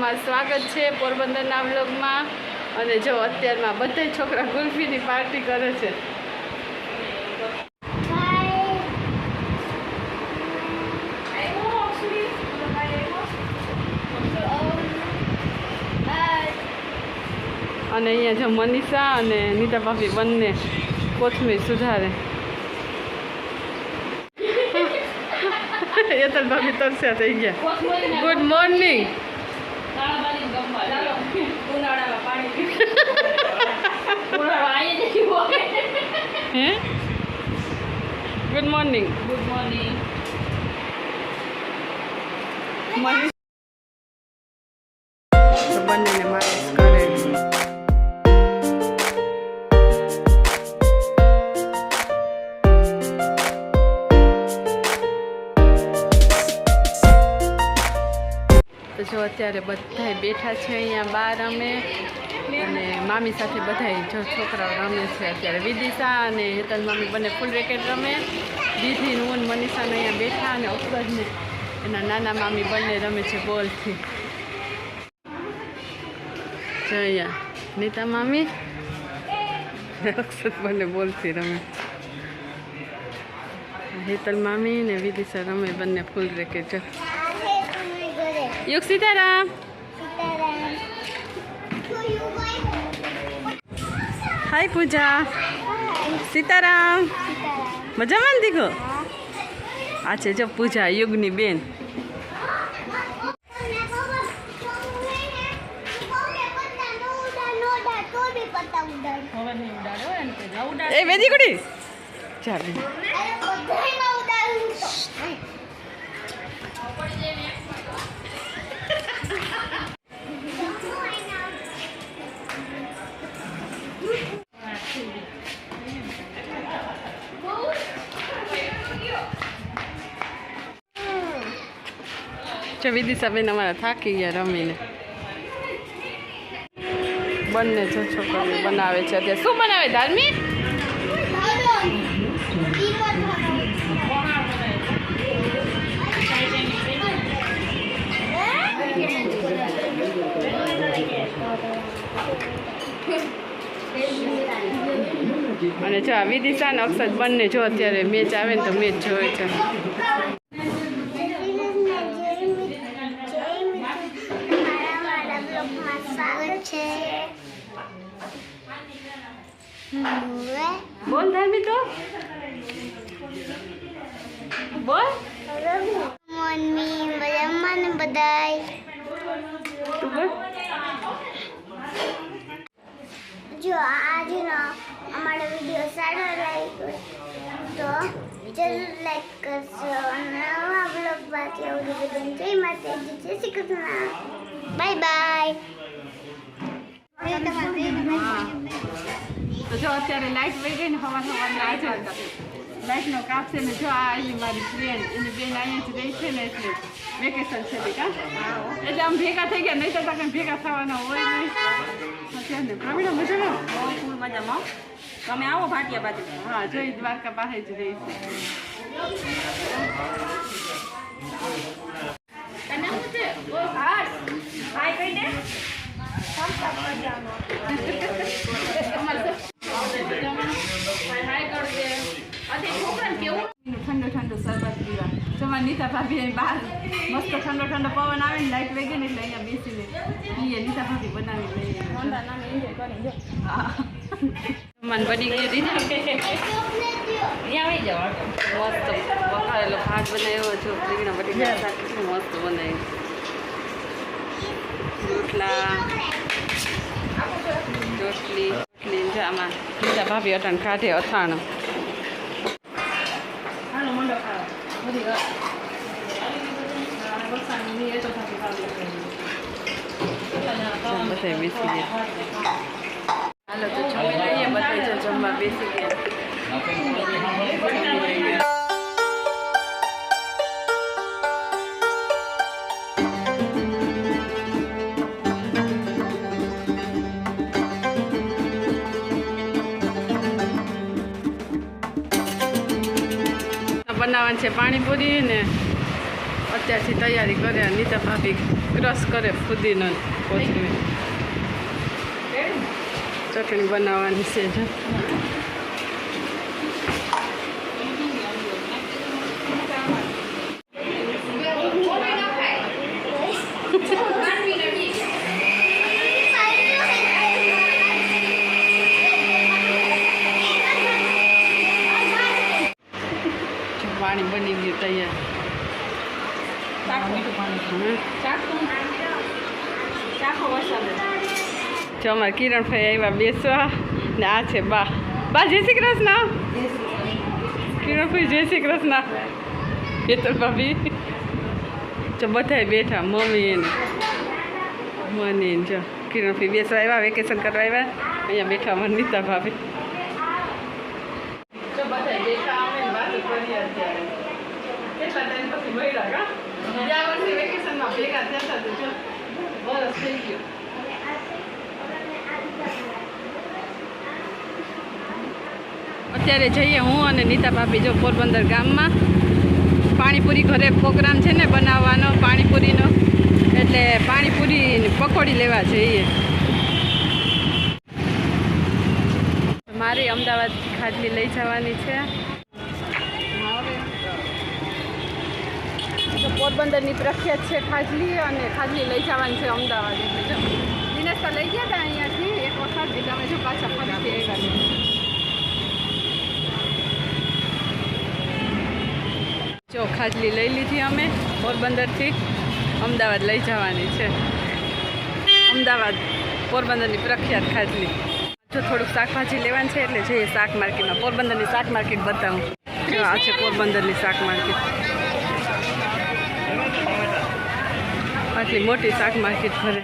તમારું સ્વાગત છે પોરબંદરના વ્લોગમાં। અને જો અત્યારમાં બધા છોકરા ગુલ્ફીની પાર્ટી કરે છે। અને અહીંયા જો મનીષા અને નીતા ભાભી બંને કોથમીર સુધારે। હેતલ ભાભી તરસ્યા થઈ ગયા। Good morning. હે ગુડ મોર્નિંગ। Good morning. બંનેને માલિશ કરે। તો જો અત્યારે બધા બેઠા છે અહીંયા બહાર અમે અને મામી સાથે બધા જો છોકરાઓ રમે છે। અત્યારે વિદિશા અને હેતલ મામી બંને ફૂલ રેકેટ રમે। દીદી હું મનીષાને અહીંયા બેઠા અને અક્ષરને એના નાના મામી બંને રમે છે બોલથી। જો અહીંયા નીતા મામી અક્ષર બંને બોલથી રમે। હેતલ મામી ને વિદિશા રમે બંને ફૂલ રેકેટ। યુગ સીતારામ। હાય પૂજા। સીતારામ। મજામાં દીકરો? આ છે જો પૂજા યુગની બેન। એ વેદી કુડી ચાલે। જો વિદિશાબેન અમારા થાકી ગયા રમીને। બંને જો છોકરીઓ બનાવે છે। અત્યારે શું બનાવે ધાર્મિક? અને જો આ વિદિશા અને અક્ષર બંને જો અત્યારે મેચ આવે ને તો મેચ જોવે છે। બોલ ધાર્મિક તો બોલ। મમ્મી મજામાં બધાય તું બોલ। જો આજનો અમારો વિડીયો સારો લાગ્યો તો જરૂર લાઈક કરજો। નવા બ્લોગ બાકી આવડે બધાને જય માતાજી, જય શ્રી કૃષ્ણ, બાય બાય। તો જો અત્યારે લાઈટ વહી ગઈ ને સવારના આજે લાઈટનો કાપ છે ને જો આ એની મારી ફ્રેન્ડ એની બેન અહીંયા જ રહી છે ને એટલે વેકેશન છે બેટા એટલે આમ ભેગા થઈ ગયા। નહીં તો કંઈ ભેગા થવાના હોય નહીં। અત્યારે પ્રવીણા મજામાં? ફૂલ મજામાં। તમે આવો ભાટિયા બાજુ। હા જોઈ દ્વારકા પાસે જ રહી છે। ઠંડો ઠંડો શરબત પીવા। તમારા નીતા ભાભી બહાર મસ્ત ઠંડો ઠંડો પવન આવે ને લાઈટ વહી ગઈ ને એટલે અહીંયા બેસીને પીએ। નીતા ભાભી બનાવી લઈએ। હા મન બની ગયું દીદી આવી જાવ મસ્ત વખારેલો ભાત બનાવ્યો છો। રીંગણા બટેકા શાક મસ્ત બનાવ્યું। રોટલા રોટલી રોટલી આમાં નીતા ભાભી અટાણ કાઢે અથાણું। બધા બેસી ગયા। હાલો તો જમી લઈએ। બધા જો જમવા બેસી ગયા। બનાવવાની છે પાણીપુરી ને અત્યારથી તૈયારી કરે નીતા ભાભી। ક્રશ કરે ફુદીનો કોથમીર ચટણી બનાવવાની છે જો પાણી બની ગયું તૈયાર જો અમારે કિરણભાઈ આવ્યા બેસવા ને આ છે બા જય શ્રી કૃષ્ણ કિરણભાઈ જય શ્રી કૃષ્ણ હેતલ ભાભી જો બધા બેઠા મમ્મી એને મને જો કિરણભાઈ બેસવા આવ્યા વેકેશન કરવા આવ્યા અહીંયા બેઠા મનીતા ભાભી જો બધા બેઠા આવે ને વાતો કરીએ અત્યારે કેટલા ટાઈમ પછી મળ્યા કા ગયા વર્ષે વેકેશનમાં ભેગા થયા હતા જો બસ થઈ ગયું અત્યારે જઈએ હું અને નીતા ભાભી જો પોરબંદર ગામમાં પાણીપુરી ઘરે પ્રોગ્રામ છે ને બનાવવાનો પાણીપુરીનો એટલે પાણીપુરી પકોડી લેવા જઈએ મારે અમદાવાદ ખાટલી લઈ જવાની છે તો પોરબંદરની પ્રખ્યાત છે ખાટલી અને ખાટલી લઈ જવાની છે અમદાવાદ એટલે જો દિનેશ તો લઈ ગયા હતા અહીંયાથી એક વખત એટલે અમે જો પાછા ફરીથી આવ્યા જો ખાટલી લઈ લીધી અમે પોરબંદરથી અમદાવાદ લઈ જવાની છે અમદાવાદ પોરબંદરની પ્રખ્યાત ખાટલી જો થોડુંક શાકભાજી લેવાનું છે એટલે જઈએ શાક માર્કેટમાં પોરબંદરની શાક માર્કેટ બતાવું જો આ છે પોરબંદરની શાક માર્કેટ આટલી મોટી શાક માર્કેટ ભરે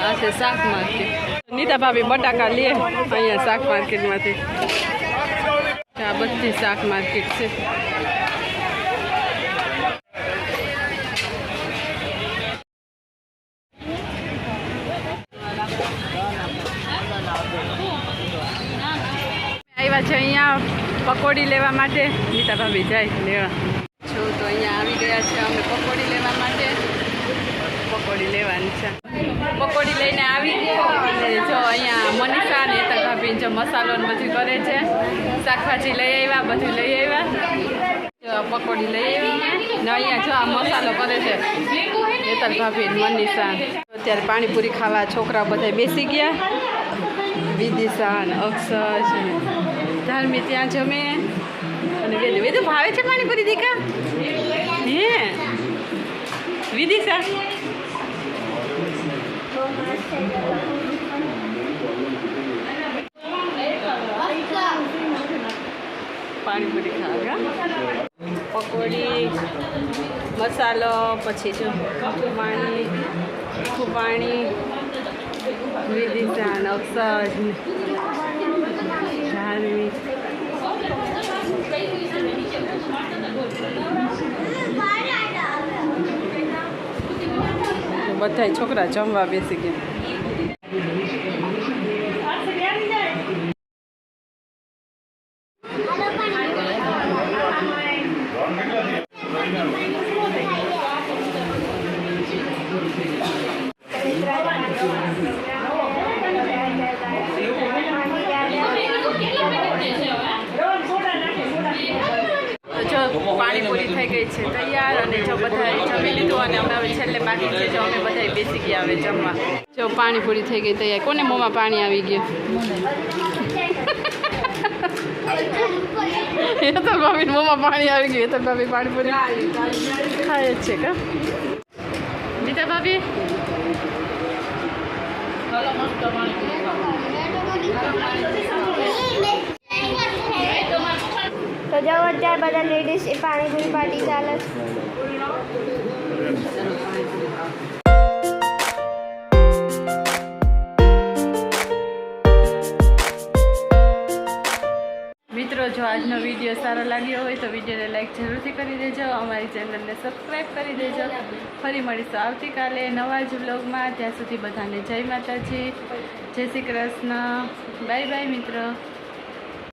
આ છે શાક માર્કેટ નીતા ભાભી બટાકા લે અહીંયા શાક માર્કેટમાંથી આ બધી શાક માર્કેટ છે આવ્યા છે અહીંયા પકોડી લેવા માટે નીતા ભાભી જાય લેવા જો તો અહીંયા આવી ગયા છે અમે પકોડી લેવા માટે પકોડી લેવાની છે પકોડી લઈને આવી ગયા અને જો અહીંયા મનીષા અને હેતલ ભાભી જો મસાલો ને બધું કરે છે શાકભાજી લઈ આવ્યા બધું લઈ આવ્યા જો પકોડી લઈ આવી ને અહીંયા જો આ મસાલો કરે છે હેતલ ભાભી મનીષા અત્યારે પાણીપુરી ખાવા છોકરાઓ બધા બેસી ગયા વિદિશા અને અક્ષર છે ધાર્મી ત્યાં જમે અને વેદુ ભાવે છે પાણીપુરી દીકા હે વિદિશા પાણીપુરી ખાવા પકોડી મસાલો પછી જો પાણી મીઠું પાણી વિદિશા અને અક્ષર ધાર્મી બધા છોકરા જમવા બેસી ગયા પાણીપુરી થઈ ગઈ છે તૈયાર અને જો બધા જમી લીધું અને અમે હવે છેલ્લે બાકી છે જો અમે બધા બેસી ગયા હવે જમવા જો પાણીપુરી થઈ ગઈ તૈયાર કોને મોંમાં પાણી આવી ગયું હેતલ ભાભી મોંમાં પાણી આવી ગયું હેતલ ભાભી પાણીપુરી ખાય જ છે કા નીતા ભાભી તો જો અત્યારે બધા લેડીઝ પાણીપુરી પાર્ટી ચાલે છે મિત્રો જો આજનો વિડીયો સારો લાગ્યો હોય તો વિડીયોને લાઈક જરૂરથી કરી દેજો અમારી ચેનલને સબસ્ક્રાઈબ કરી દેજો ફરી મળીશું આવતીકાલે નવા જ વ્લોગમાં ત્યાં સુધી બધાને જય માતાજી જય શ્રી કૃષ્ણ બાય બાય મિત્રો